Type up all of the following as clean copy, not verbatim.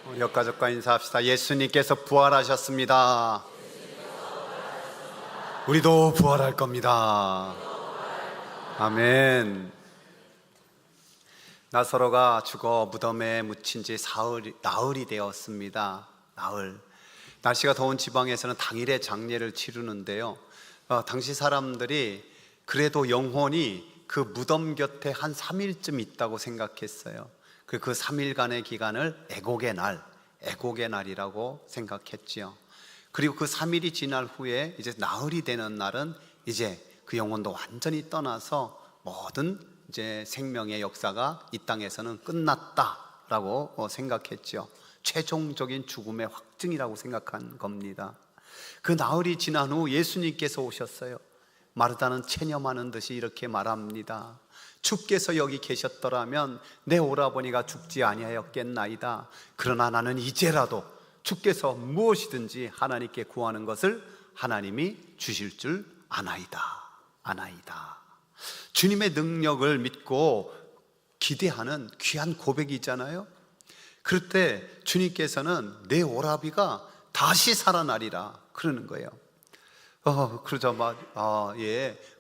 우리 역가족과 인사합시다. 예수님께서 부활하셨습니다. 우리도 부활할 겁니다. 아멘. 나사로가 죽어 무덤에 묻힌 지 나흘이 되었습니다. 나흘. 날씨가 더운 지방에서는 당일에 장례를 치르는데요, 당시 사람들이 그래도 영혼이 그 무덤 곁에 한 3일쯤 있다고 생각했어요. 그 3일간의 기간을 애곡의 날이라고 생각했지요. 그리고 그 3일이 지날 후에 이제 나흘이 되는 날은 이제 그 영혼도 완전히 떠나서 모든 이제 생명의 역사가 이 땅에서는 끝났다라고 생각했죠. 최종적인 죽음의 확증이라고 생각한 겁니다. 그 나흘이 지난 후 예수님께서 오셨어요. 마르다는 체념하는 듯이 이렇게 말합니다. 주께서 여기 계셨더라면 내 오라버니가 죽지 아니하였겠나이다. 그러나 나는 이제라도 주께서 무엇이든지 하나님께 구하는 것을 하나님이 주실 줄 아나이다. 주님의 능력을 믿고 기대하는 귀한 고백이잖아요. 그럴 때 주님께서는 내 오라비가 다시 살아나리라 그러는 거예요.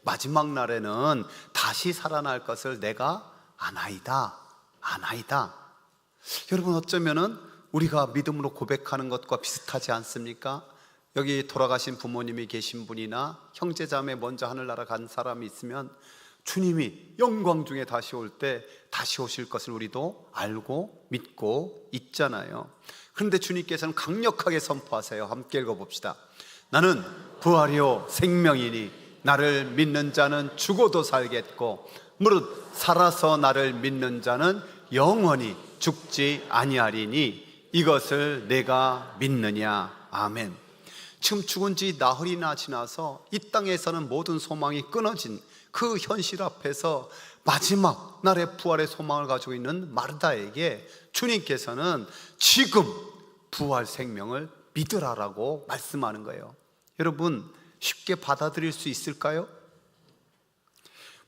마지막 날에는 다시 살아날 것을 내가 아나이다. 여러분, 어쩌면은 우리가 믿음으로 고백하는 것과 비슷하지 않습니까? 여기 돌아가신 부모님이 계신 분이나 형제자매 먼저 하늘나라 간 사람이 있으면 주님이 영광 중에 다시 올 때 다시 오실 것을 우리도 알고 믿고 있잖아요. 그런데 주님께서는 강력하게 선포하세요. 함께 읽어봅시다. 나는 부활이요 생명이니 나를 믿는 자는 죽어도 살겠고 무릇 살아서 나를 믿는 자는 영원히 죽지 아니하리니 이것을 내가 믿느냐. 아멘. 지금 죽은 지 나흘이나 지나서 이 땅에서는 모든 소망이 끊어진 그 현실 앞에서 마지막 날의 부활의 소망을 가지고 있는 마르다에게 주님께서는 지금 부활 생명을 믿으라라고 말씀하는 거예요. 여러분, 쉽게 받아들일 수 있을까요?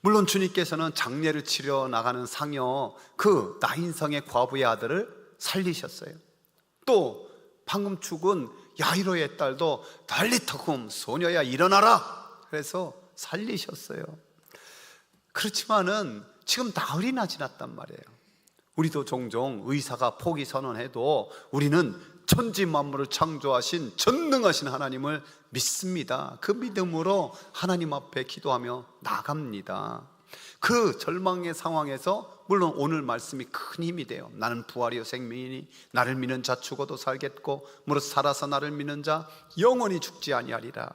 물론 주님께서는 장례를 치러 나가는 상여 그 나인성의 과부의 아들을 살리셨어요. 또 방금 죽은 야이로의 딸도 달리터쿰 소녀야 일어나라 그래서 살리셨어요. 그렇지만은 지금 나흘이나 지났단 말이에요. 우리도 종종 의사가 포기 선언해도 우리는 천지 만물을 창조하신 전능하신 하나님을 믿습니다. 그 믿음으로 하나님 앞에 기도하며 나갑니다. 그 절망의 상황에서 물론 오늘 말씀이 큰 힘이 돼요. 나는 부활이요 생명이니 나를 믿는 자 죽어도 살겠고 무릇 살아서 나를 믿는 자 영원히 죽지 아니하리라.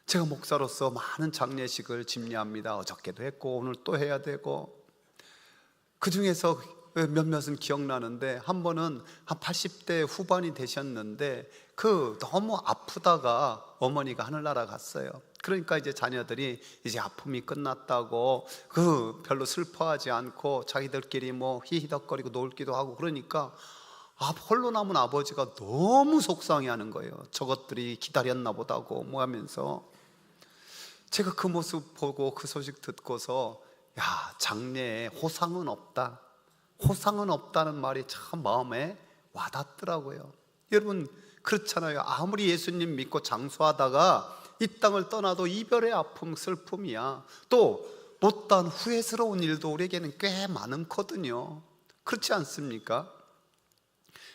제가 목사로서 많은 장례식을 집례합니다. 어저께도 했고 오늘 또 해야 되고, 그 중에서 몇몇은 기억나는데 한 번은 한 80대 후반이 되셨는데 너무 아프다가 어머니가 하늘나라 갔어요. 그러니까 이제 자녀들이 이제 아픔이 끝났다고 별로 슬퍼하지 않고 자기들끼리 히히덕거리고 놀기도 하고 그러니까 홀로 남은 아버지가 너무 속상해하는 거예요. 저것들이 기다렸나 보다고 하면서 제가 그 모습 보고 그 소식 듣고서 장래에 호상은 없다는 말이 참 마음에 와닿더라고요. 여러분, 그렇잖아요. 아무리 예수님 믿고 장수하다가 이 땅을 떠나도 이별의 아픔, 슬픔이야. 또 못다한 후회스러운 일도 우리에게는 꽤 많거든요. 그렇지 않습니까?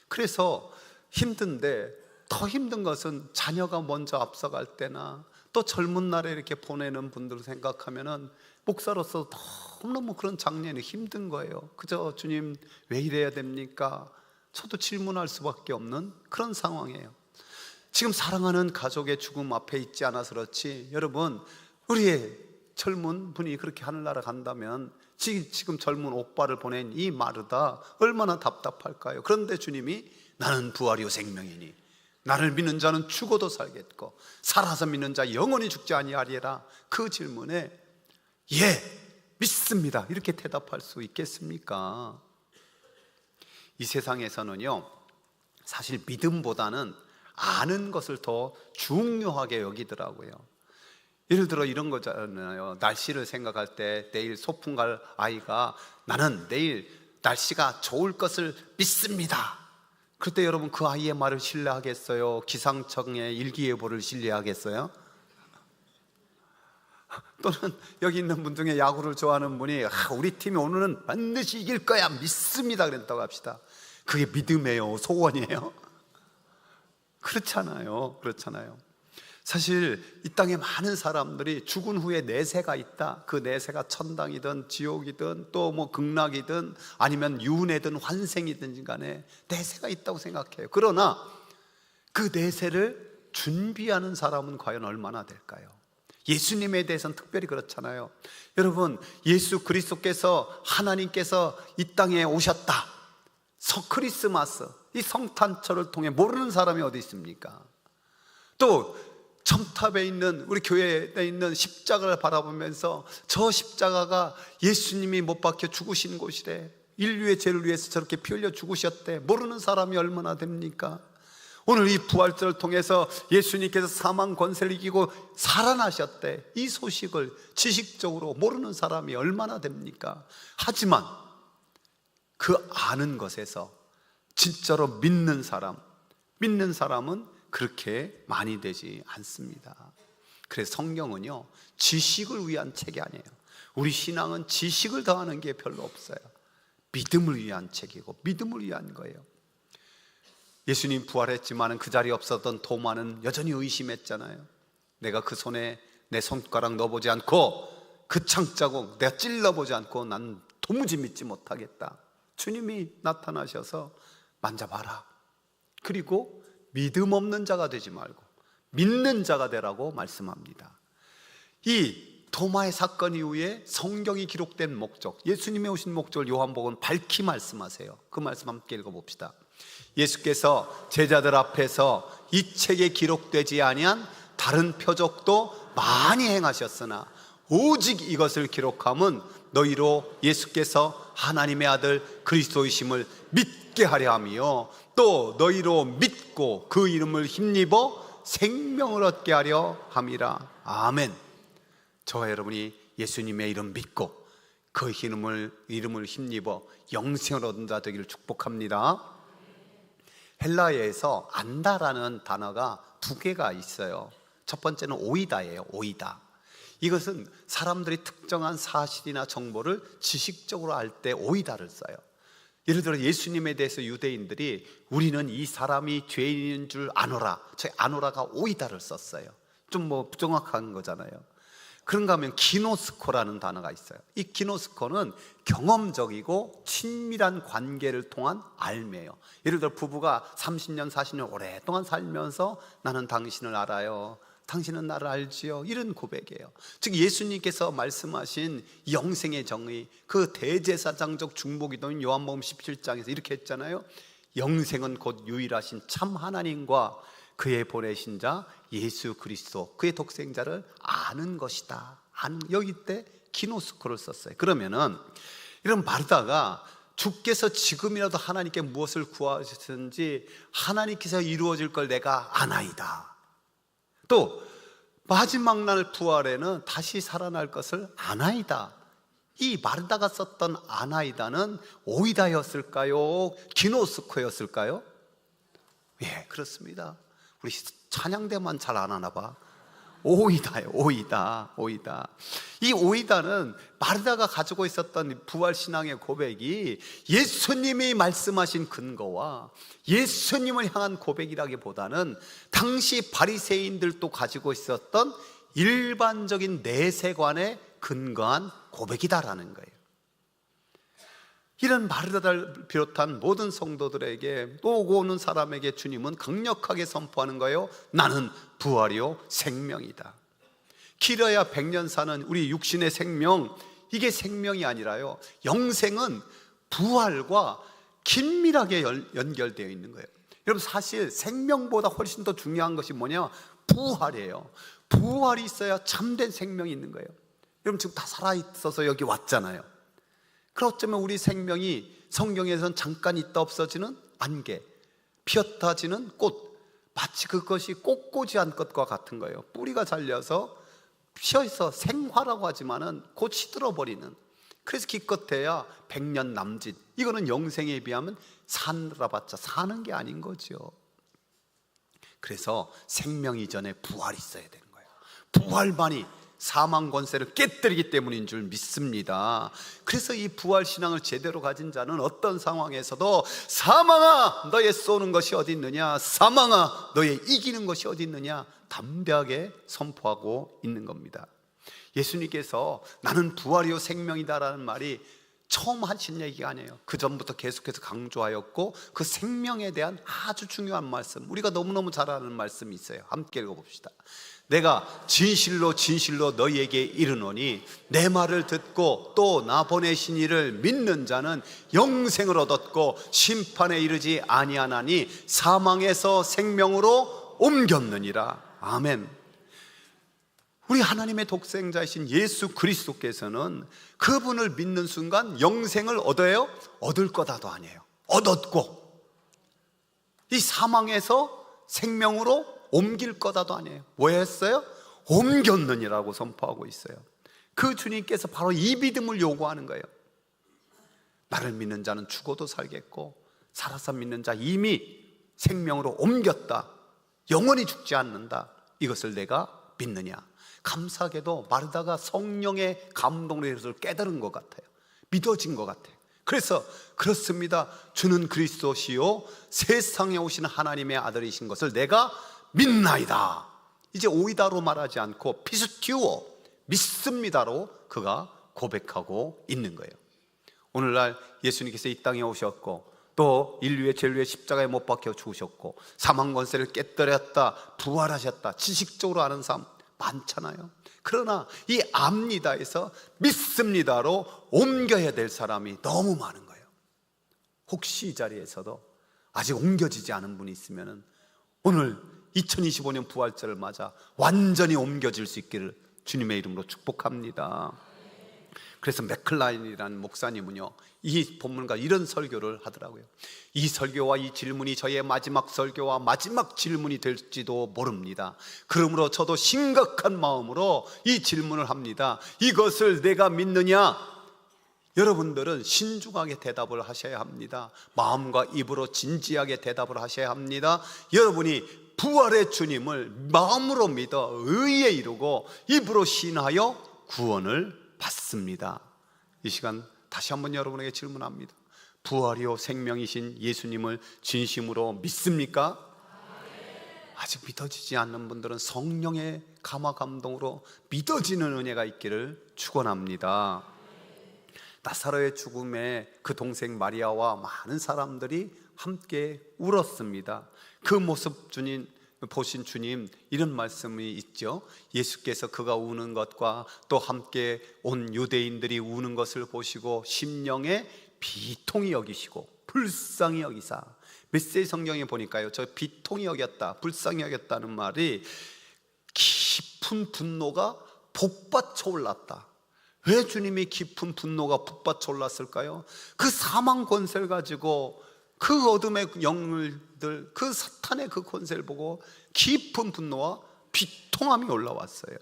그래서 힘든데 더 힘든 것은 자녀가 먼저 앞서갈 때나 또 젊은 날에 이렇게 보내는 분들을 생각하면은 목사로서 너무너무 그런 장례는 힘든 거예요. 그저 주님 왜 이래야 됩니까? 저도 질문할 수밖에 없는 그런 상황이에요. 지금 사랑하는 가족의 죽음 앞에 있지 않아서 그렇지, 여러분, 우리의 젊은 분이 그렇게 하늘나라 간다면 지금 젊은 오빠를 보낸 이 마르다 얼마나 답답할까요? 그런데 주님이 나는 부활이요 생명이니 나를 믿는 자는 죽어도 살겠고 살아서 믿는 자 영원히 죽지 아니하리라. 그 질문에 믿습니다 이렇게 대답할 수 있겠습니까? 이 세상에서는요, 사실 믿음보다는 아는 것을 더 중요하게 여기더라고요. 예를 들어 이런 거잖아요. 날씨를 생각할 때 내일 소풍 갈 아이가 나는 내일 날씨가 좋을 것을 믿습니다. 그때 여러분 그 아이의 말을 신뢰하겠어요? 기상청의 일기예보를 신뢰하겠어요? 또는 여기 있는 분 중에 야구를 좋아하는 분이 우리 팀이 오늘은 반드시 이길 거야 믿습니다 그랬다고 합시다. 그게 믿음이에요? 소원이에요? 그렇잖아요. 사실 이 땅에 많은 사람들이 죽은 후에 내세가 있다. 그 내세가 천당이든 지옥이든 또 뭐 극락이든 아니면 윤회든 환생이든 간에 내세가 있다고 생각해요. 그러나 그 내세를 준비하는 사람은 과연 얼마나 될까요? 예수님에 대해서는 특별히 그렇잖아요. 여러분, 예수 그리스도께서, 하나님께서 이 땅에 오셨다. 크리스마스, 이 성탄절을 통해 모르는 사람이 어디 있습니까? 또 첨탑에 있는, 우리 교회에 있는 십자가를 바라보면서 저 십자가가 예수님이 못 박혀 죽으신 곳이래, 인류의 죄를 위해서 저렇게 피 흘려 죽으셨대, 모르는 사람이 얼마나 됩니까? 오늘 이 부활절을 통해서 예수님께서 사망 권세를 이기고 살아나셨대, 이 소식을 지식적으로 모르는 사람이 얼마나 됩니까? 하지만 그 아는 것에서 진짜로 믿는 사람은 그렇게 많이 되지 않습니다. 그래서 성경은요, 지식을 위한 책이 아니에요. 우리 신앙은 지식을 더하는 게 별로 없어요. 믿음을 위한 책이고 믿음을 위한 거예요. 예수님 부활했지만 그 자리에 없었던 도마는 여전히 의심했잖아요. 내가 그 손에 내 손가락 넣어보지 않고 그 창자국 내가 찔러보지 않고 난 도무지 믿지 못하겠다. 주님이 나타나셔서 만져봐라. 그리고 믿음 없는 자가 되지 말고 믿는 자가 되라고 말씀합니다. 이 도마의 사건 이후에 성경이 기록된 목적, 예수님이 오신 목적을 요한복음은 밝히 말씀하세요. 그 말씀 함께 읽어봅시다. 예수께서 제자들 앞에서 이 책에 기록되지 아니한 다른 표적도 많이 행하셨으나 오직 이것을 기록함은 너희로 예수께서 하나님의 아들 그리스도이심을 믿게 하려 하며 또 너희로 믿고 그 이름을 힘입어 생명을 얻게 하려 함이라. 아멘. 저와 여러분이 예수님의 이름 믿고 그 이름을 힘입어 영생을 얻은 자 되기를 축복합니다. 헬라어에서 안다라는 단어가 두 개가 있어요. 첫 번째는 오이다예요. 오이다. 이것은 사람들이 특정한 사실이나 정보를 지식적으로 알 때 오이다를 써요. 예를 들어 예수님에 대해서 유대인들이 우리는 이 사람이 죄인인 줄 아노라, 저 아노라가 오이다를 썼어요. 좀 뭐 부정확한 거잖아요. 그런가 하면 기노스코라는 단어가 있어요. 이 기노스코는 경험적이고 친밀한 관계를 통한 알매예요. 예를 들어 부부가 30년 40년 오랫동안 살면서 나는 당신을 알아요, 당신은 나를 알지요, 이런 고백이에요. 즉 예수님께서 말씀하신 영생의 정의, 그 대제사장적 중보기도인 요한복음 17장에서 이렇게 했잖아요. 영생은 곧 유일하신 참 하나님과 그의 보내신 자 예수 그리스도, 그의 독생자를 아는 것이다. 여기 때 기노스코를 썼어요. 그러면은 이런 마르다가 주께서 지금이라도 하나님께 무엇을 구하셨는지 하나님께서 이루어질 걸 내가 아나이다. 또 마지막 날 부활에는 다시 살아날 것을 아나이다. 이 마르다가 썼던 아나이다는 오이다였을까요? 기노스코였을까요? 예, 그렇습니다. 우리 찬양대만 잘 안 하나 봐. 오이다예요. 오이다. 이 오이다는 마르다가 가지고 있었던 부활신앙의 고백이 예수님이 말씀하신 근거와 예수님을 향한 고백이라기보다는 당시 바리새인들도 가지고 있었던 일반적인 내세관에 근거한 고백이다라는 거예요. 이런 마르다를 비롯한 모든 성도들에게 또 오고 오는 사람에게 주님은 강력하게 선포하는 거예요. 나는 부활이요 생명이다. 길어야 100년 사는 우리 육신의 생명, 이게 생명이 아니라요, 영생은 부활과 긴밀하게 연결되어 있는 거예요. 여러분, 사실 생명보다 훨씬 더 중요한 것이 뭐냐? 부활이에요. 부활이 있어야 참된 생명이 있는 거예요. 여러분 지금 다 살아있어서 여기 왔잖아요. 그럼 어쩌면 우리 생명이 성경에서는 잠깐 있다 없어지는 안개, 피었다 지는 꽃, 마치 그것이 꽃꽂이 한 것과 같은 거예요. 뿌리가 잘려서 피어서 생화라고 하지만은 곧 시들어버리는 그래서 기껏해야 100년 남짓, 이거는 영생에 비하면 사느라봤자 사는 게 아닌 거죠. 그래서 생명 이전에 부활이 있어야 되는 거예요. 부활만이 사망 권세를 깨뜨리기 때문인 줄 믿습니다. 그래서 이 부활 신앙을 제대로 가진 자는 어떤 상황에서도 사망아 너의 쏘는 것이 어디 있느냐, 사망아 너의 이기는 것이 어디 있느냐 담대하게 선포하고 있는 겁니다. 예수님께서 나는 부활이요 생명이다라는 말이 처음 하신 얘기가 아니에요. 그 전부터 계속해서 강조하였고, 그 생명에 대한 아주 중요한 말씀, 우리가 너무너무 잘 아는 말씀이 있어요. 함께 읽어봅시다. 내가 진실로 진실로 너희에게 이르노니 내 말을 듣고 또 나 보내신 이를 믿는 자는 영생을 얻었고 심판에 이르지 아니하나니 사망에서 생명으로 옮겼느니라. 아멘. 우리 하나님의 독생자이신 예수 그리스도께서는 그분을 믿는 순간 영생을 얻어요? 얻을 거다도 아니에요. 얻었고 이 사망에서 생명으로 옮길 거다도 아니에요. 왜 했어요? 옮겼느니라고 선포하고 있어요. 그 주님께서 바로 이 믿음을 요구하는 거예요. 나를 믿는 자는 죽어도 살겠고 살아서 믿는 자 이미 생명으로 옮겼다, 영원히 죽지 않는다, 이것을 내가 믿느냐. 감사하게도 마르다가 성령의 감동으로 이것을 깨달은 것 같아요. 믿어진 것 같아요. 그래서 그렇습니다, 주는 그리스도시요 세상에 오신 하나님의 아들이신 것을 내가 믿나이다. 이제 오이다로 말하지 않고 피스티오, 믿습니다로 그가 고백하고 있는 거예요. 오늘날 예수님께서 이 땅에 오셨고 또 인류의 죄를 위해 십자가에 못 박혀 죽으셨고 사망 권세를 깨뜨렸다, 부활하셨다, 지식적으로 아는 사람 많잖아요. 그러나 이 압니다에서 믿습니다로 옮겨야 될 사람이 너무 많은 거예요. 혹시 이 자리에서도 아직 옮겨지지 않은 분이 있으면 오늘 2025년 부활절을 맞아 완전히 옮겨질 수 있기를 주님의 이름으로 축복합니다. 그래서 맥클라인이라는 목사님은요, 이 본문과 이런 설교를 하더라고요. 이 설교와 이 질문이 저의 마지막 설교와 마지막 질문이 될지도 모릅니다. 그러므로 저도 심각한 마음으로 이 질문을 합니다. 이것을 내가 믿느냐? 여러분들은 신중하게 대답을 하셔야 합니다. 마음과 입으로 진지하게 대답을 하셔야 합니다. 여러분이 부활의 주님을 마음으로 믿어 의에 이루고 입으로 신하여 구원을 받습니다. 이 시간 다시 한번 여러분에게 질문합니다. 부활이요 생명이신 예수님을 진심으로 믿습니까? 아직 믿어지지 않는 분들은 성령의 감화 감동으로 믿어지는 은혜가 있기를 축원합니다. 나사로의 죽음에 그 동생 마리아와 많은 사람들이 함께 울었습니다. 그 모습 주님 보신 주님 이런 말씀이 있죠. 예수께서 그가 우는 것과 또 함께 온 유대인들이 우는 것을 보시고 심령에 비통히 여기시고 불쌍히 여기사. 메시지 성경에 보니까요, 저 비통히 여겼다, 불쌍히 여겼다는 말이 깊은 분노가 복받쳐 올랐다. 왜 주님이 깊은 분노가 북받쳐 올랐을까요? 그 사망 권세를 가지고 그 어둠의 영들들, 그 사탄의 그 권세를 보고 깊은 분노와 비통함이 올라왔어요.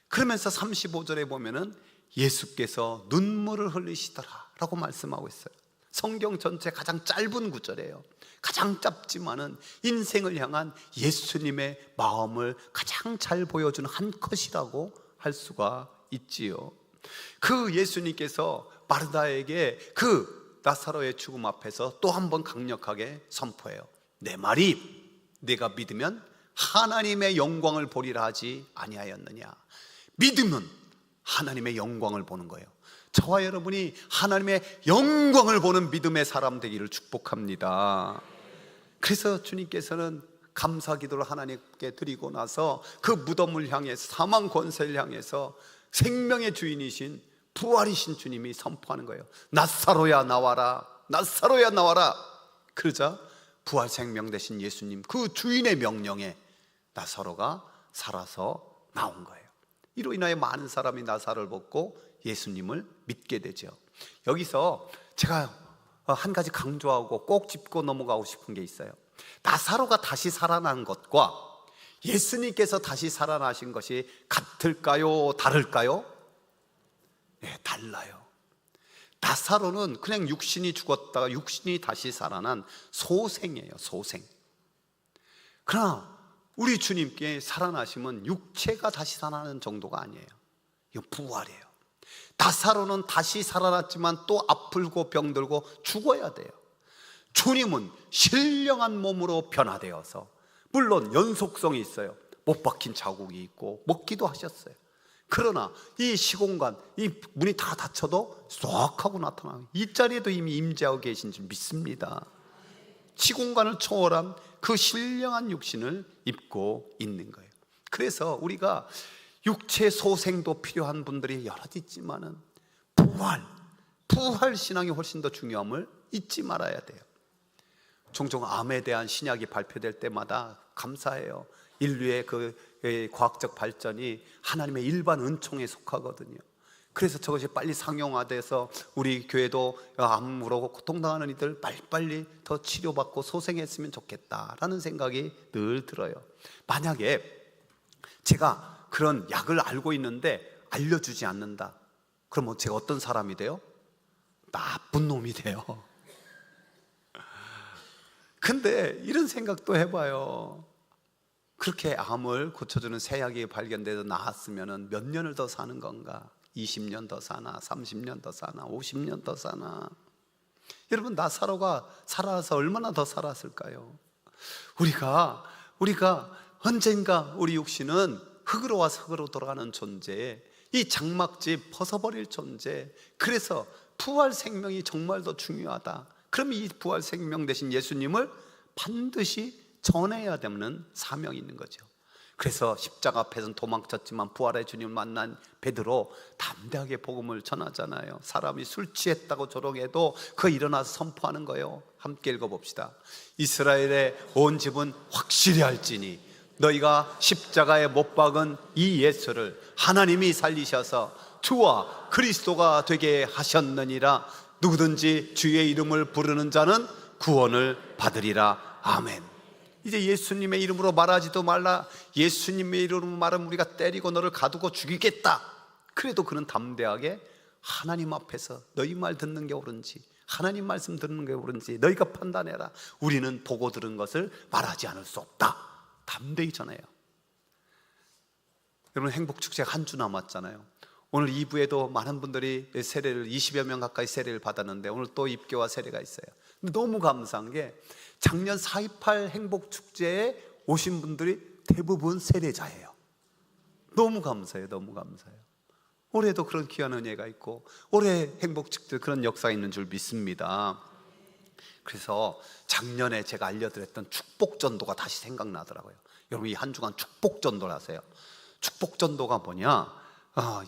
그러면서 35절에 보면은 예수께서 눈물을 흘리시더라 라고 말씀하고 있어요. 성경 전체 가장 짧은 구절이에요. 가장 짧지만은 인생을 향한 예수님의 마음을 가장 잘 보여주는 한 컷이라고 할 수가 있지요. 그 예수님께서 마르다에게 그 나사로의 죽음 앞에서 또 한 번 강력하게 선포해요. 내 말이 내가 믿으면 하나님의 영광을 보리라 하지 아니하였느냐. 믿으면 하나님의 영광을 보는 거예요. 저와 여러분이 하나님의 영광을 보는 믿음의 사람 되기를 축복합니다. 그래서 주님께서는 감사 기도를 하나님께 드리고 나서 그 무덤을 향해서, 사망 권세를 향해서 생명의 주인이신 부활이신 주님이 선포하는 거예요. 나사로야 나와라, 나사로야 나와라. 그러자 부활 생명 되신 예수님 그 주인의 명령에 나사로가 살아서 나온 거예요. 이로 인하여 많은 사람이 나사로를 보고 예수님을 믿게 되죠. 여기서 제가 한 가지 강조하고 꼭 짚고 넘어가고 싶은 게 있어요. 나사로가 다시 살아난 것과 예수님께서 다시 살아나신 것이 같을까요? 다를까요? 네, 달라요. 나사로는 그냥 육신이 죽었다가 육신이 다시 살아난 소생이에요, 소생. 그러나 우리 주님께 살아나심은 육체가 다시 살아나는 정도가 아니에요. 이건 부활이에요. 나사로는 다시 살아났지만 또 아프고 병들고 죽어야 돼요. 주님은 신령한 몸으로 변화되어서, 물론 연속성이 있어요. 못 박힌 자국이 있고 먹기도 하셨어요. 그러나 이 시공간, 이 문이 다 닫혀도 쏙 하고 나타나요. 이 자리에도 이미 임재하고 계신 줄 믿습니다. 시공간을 초월한 그 신령한 육신을 입고 있는 거예요. 그래서 우리가 육체 소생도 필요한 분들이 여럿 있지만은 부활 신앙이 훨씬 더 중요함을 잊지 말아야 돼요. 종종 암에 대한 신약이 발표될 때마다 감사해요. 인류의 그 과학적 발전이 하나님의 일반 은총에 속하거든요. 그래서 저것이 빨리 상용화돼서 우리 교회도 암으로 고통당하는 이들 빨리빨리 더 치료받고 소생했으면 좋겠다라는 생각이 늘 들어요. 만약에 제가 그런 약을 알고 있는데 알려주지 않는다, 그럼 제가 어떤 사람이 돼요? 나쁜 놈이 돼요. 근데 이런 생각도 해봐요. 그렇게 암을 고쳐주는 새 약이 발견돼서 나았으면 몇 년을 더 사는 건가? 20년 더 사나? 30년 더 사나? 50년 더 사나? 여러분, 나사로가 살아서 얼마나 더 살았을까요? 우리가 언젠가 우리 육신은 흑으로 와서 흑으로 돌아가는 존재, 이 장막집 벗어버릴 존재. 그래서 부활 생명이 정말 더 중요하다. 그럼 이 부활 생명 되신 예수님을 반드시 전해야 되는 사명이 있는 거죠. 그래서 십자가 앞에서는 도망쳤지만 부활의 주님을 만난 베드로 담대하게 복음을 전하잖아요. 사람이 술 취했다고 조롱해도 그 일어나서 선포하는 거예요. 함께 읽어봅시다. 이스라엘의 온 집은 확실히 알지니 너희가 십자가에 못 박은 이 예수를 하나님이 살리셔서 주와 그리스도가 되게 하셨느니라. 누구든지 주의 이름을 부르는 자는 구원을 받으리라. 아멘. 이제 예수님의 이름으로 말하지도 말라. 예수님의 이름으로 말하면 우리가 때리고 너를 가두고 죽이겠다. 그래도 그는 담대하게 하나님 앞에서 너희 말 듣는 게 옳은지, 하나님 말씀 듣는 게 옳은지 너희가 판단해라. 우리는 보고 들은 것을 말하지 않을 수 없다. 담대히 전해요. 여러분, 행복축제가 한 주 남았잖아요. 오늘 2부에도 많은 분들이 세례를 20여 명 가까이 세례를 받았는데 오늘 또 입교와 세례가 있어요. 근데 너무 감사한 게 작년 4.28 행복축제에 오신 분들이 대부분 세례자예요. 너무 감사해요. 너무 감사해요. 올해도 그런 귀한 은혜가 있고 올해 행복축제 그런 역사가 있는 줄 믿습니다. 그래서 작년에 제가 알려드렸던 축복전도가 다시 생각나더라고요. 여러분, 이 한 주간 축복전도를 하세요. 축복전도가 뭐냐?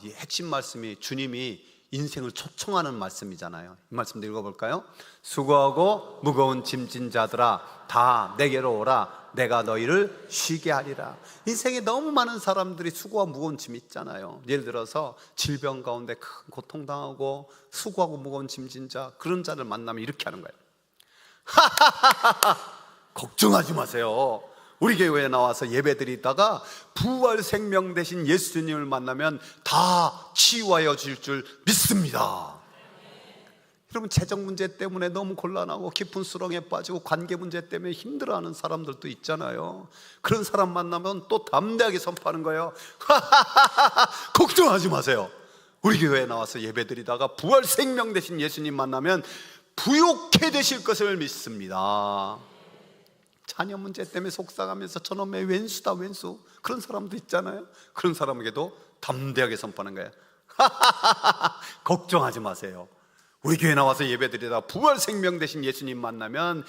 이 핵심 말씀이 주님이 인생을 초청하는 말씀이잖아요. 이 말씀도 읽어볼까요? 수고하고 무거운 짐진 자들아 다 내게로 오라. 내가 너희를 쉬게 하리라. 인생에 너무 많은 사람들이 수고와 무거운 짐이 있잖아요. 예를 들어서 질병 가운데 큰 고통당하고 수고하고 무거운 짐진 자, 그런 자를 만나면 이렇게 하는 거예요. 걱정하지 마세요. 우리 교회에 나와서 예배드리다가 부활 생명 되신 예수님을 만나면 다 치유하여 줄 줄 믿습니다. 여러분, 재정 문제 때문에 너무 곤란하고 깊은 수렁에 빠지고 관계 문제 때문에 힘들어하는 사람들도 있잖아요. 그런 사람 만나면 또 담대하게 선포하는 거예요. 걱정하지 마세요. 우리 교회에 나와서 예배드리다가 부활 생명 되신 예수님 만나면 부욕해 되실 것을 믿습니다. 자녀 문제 때문에 속상하면서 저놈의 왼수다 왼수, 그런 사람도 있잖아요. 그런 사람에게도 담대하게 선포하는 거예요. 걱정하지 마세요. 우리 교회 나와서 예배드리다 부활 생명 되신 예수님 만나면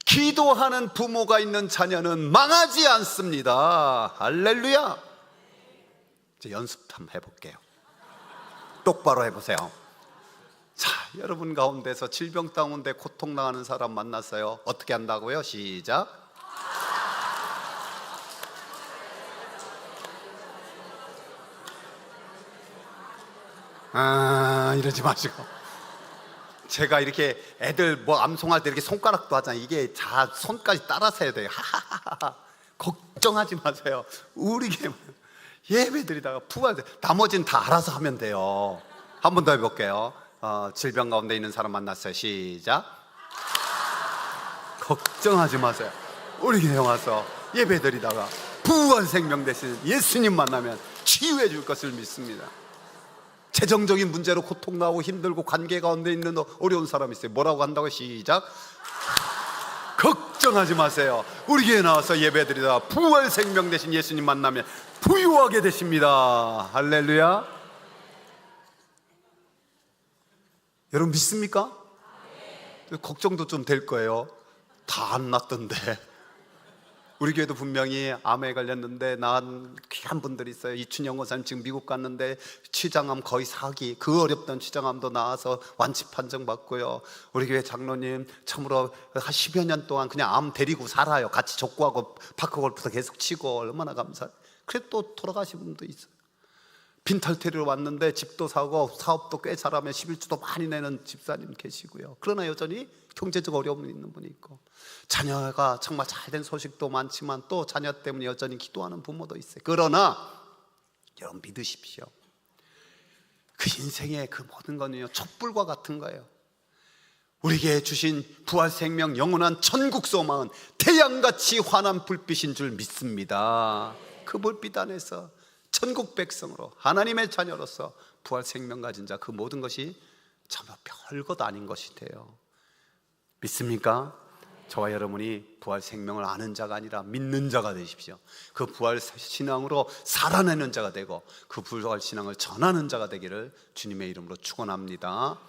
기도하는 부모가 있는 자녀는 망하지 않습니다. 할렐루야. 이제 연습 한번 해볼게요. 똑바로 해보세요. 자, 여러분 가운데서 질병 가운데 고통당하는 사람 만났어요. 어떻게 한다고요? 시작. 이러지 마시고, 제가 이렇게 애들 뭐 암송할 때 이렇게 손가락도 하잖아요. 이게 자 손까지 따라서 해야 돼요. 하하하하. 걱정하지 마세요. 우리 예배 드리다가 부활, 나머지는 다 알아서 하면 돼요. 한 번 더 해볼게요. 질병 가운데 있는 사람 만났어요. 시작. 걱정하지 마세요. 우리 교회 와서 예배드리다가 부활 생명 대신 예수님 만나면 치유해 줄 것을 믿습니다. 재정적인 문제로 고통나고 힘들고 관계 가운데 있는 어려운 사람 있어요. 뭐라고 한다고? 시작. 걱정하지 마세요. 우리 교회 나와서 예배드리다가 부활 생명 대신 예수님 만나면 부유하게 되십니다. 할렐루야. 여러분 믿습니까? 걱정도 좀 될 거예요. 다 안 났던데. 우리 교회도 분명히 암에 걸렸는데 나은 귀한 분들이 있어요. 이춘영 권사님 지금 미국 갔는데 췌장암 거의 4기, 그 어렵던 췌장암도 나와서 완치 판정 받고요. 우리 교회 장로님 참으로 한 10여 년 동안 그냥 암 데리고 살아요. 같이 족구하고 파크골프도 계속 치고. 얼마나 감사해요. 그래 또 돌아가신 분도 있어요. 빈털터리로 왔는데 집도 사고 사업도 꽤 잘하면 11주도 많이 내는 집사님 계시고요. 그러나 여전히 경제적 어려움이 있는 분이 있고, 자녀가 정말 잘된 소식도 많지만 또 자녀 때문에 여전히 기도하는 부모도 있어요. 그러나 여러분 믿으십시오. 그 인생의 그 모든 거는요 촛불과 같은 거예요. 우리에게 주신 부활 생명 영원한 천국 소망은 태양같이 환한 불빛인 줄 믿습니다. 그 불빛 안에서 천국 백성으로 하나님의 자녀로서 부활 생명 가진 자, 그 모든 것이 정말 별것 아닌 것이 돼요. 믿습니까? 저와 여러분이 부활 생명을 아는 자가 아니라 믿는 자가 되십시오. 그 부활 신앙으로 살아내는 자가 되고 그 부활 신앙을 전하는 자가 되기를 주님의 이름으로 축원합니다.